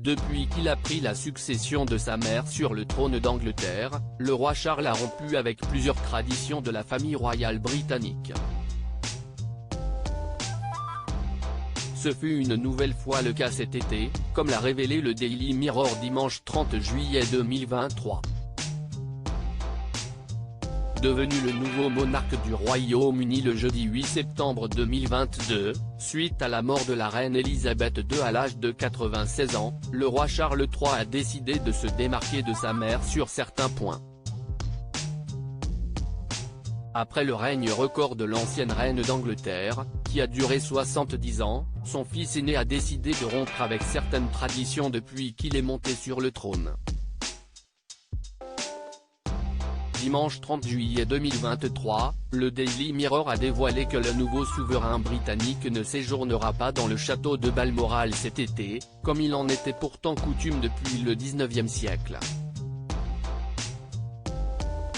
Depuis qu'il a pris la succession de sa mère sur le trône d'Angleterre, le roi Charles a rompu avec plusieurs traditions de la famille royale britannique. Ce fut une nouvelle fois le cas cet été, comme l'a révélé le Daily Mirror dimanche 30 juillet 2023. Devenu le nouveau monarque du Royaume-Uni le jeudi 8 septembre 2022, suite à la mort de la reine Elisabeth II à l'âge de 96 ans, le roi Charles III a décidé de se démarquer de sa mère sur certains points. Après le règne record de l'ancienne reine d'Angleterre, qui a duré 70 ans, son fils aîné a décidé de rompre avec certaines traditions depuis qu'il est monté sur le trône. Dimanche 30 juillet 2023, le Daily Mirror a dévoilé que le nouveau souverain britannique ne séjournera pas dans le château de Balmoral cet été, comme il en était pourtant coutume depuis le XIXe siècle.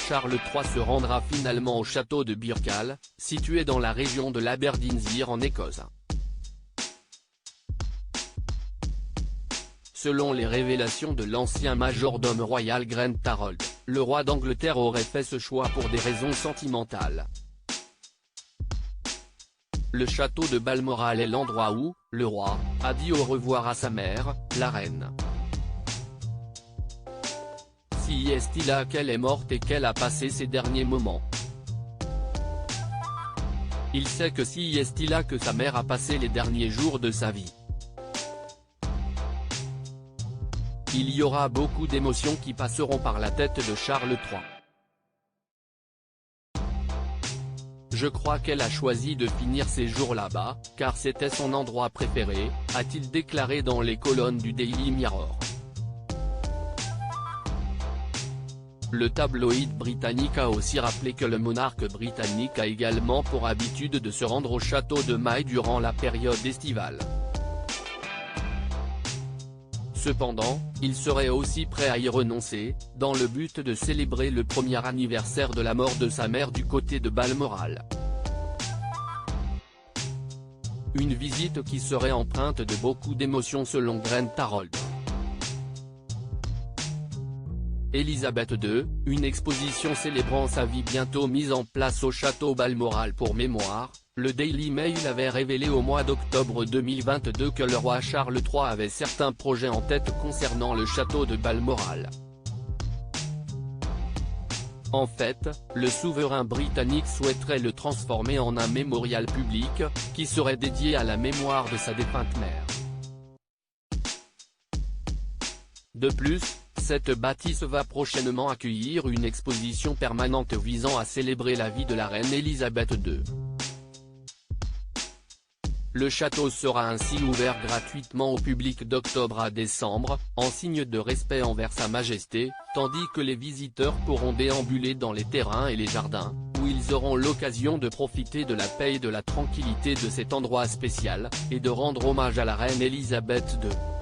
Charles III se rendra finalement au château de Birkhall, situé dans la région de l'Aberdeenshire en Écosse. Selon les révélations de l'ancien majordome royal Grant Harold, le roi d'Angleterre aurait fait ce choix pour des raisons sentimentales. Le château de Balmoral est l'endroit où, le roi, a dit au revoir à sa mère, la reine. Si est-il là qu'elle est morte et qu'elle a passé ses derniers moments. Il sait que si est-il là que sa mère a passé les derniers jours de sa vie. Il y aura beaucoup d'émotions qui passeront par la tête de Charles III. Je crois qu'elle a choisi de finir ses jours là-bas, car c'était son endroit préféré, a-t-il déclaré dans les colonnes du Daily Mirror. Le tabloïd britannique a aussi rappelé que le monarque britannique a également pour habitude de se rendre au château de Maille durant la période estivale. Cependant, il serait aussi prêt à y renoncer, dans le but de célébrer le premier anniversaire de la mort de sa mère du côté de Balmoral. Une visite qui serait empreinte de beaucoup d'émotions selon Grant Harold. Elisabeth II, une exposition célébrant sa vie bientôt mise en place au château Balmoral pour mémoire. Le Daily Mail avait révélé au mois d'octobre 2022 que le roi Charles III avait certains projets en tête concernant le château de Balmoral. En fait, le souverain britannique souhaiterait le transformer en un mémorial public, qui serait dédié à la mémoire de sa défunte mère. De plus, cette bâtisse va prochainement accueillir une exposition permanente visant à célébrer la vie de la reine Elisabeth II. Le château sera ainsi ouvert gratuitement au public d'octobre à décembre, en signe de respect envers Sa Majesté, tandis que les visiteurs pourront déambuler dans les terrains et les jardins, où ils auront l'occasion de profiter de la paix et de la tranquillité de cet endroit spécial, et de rendre hommage à la reine Elisabeth II.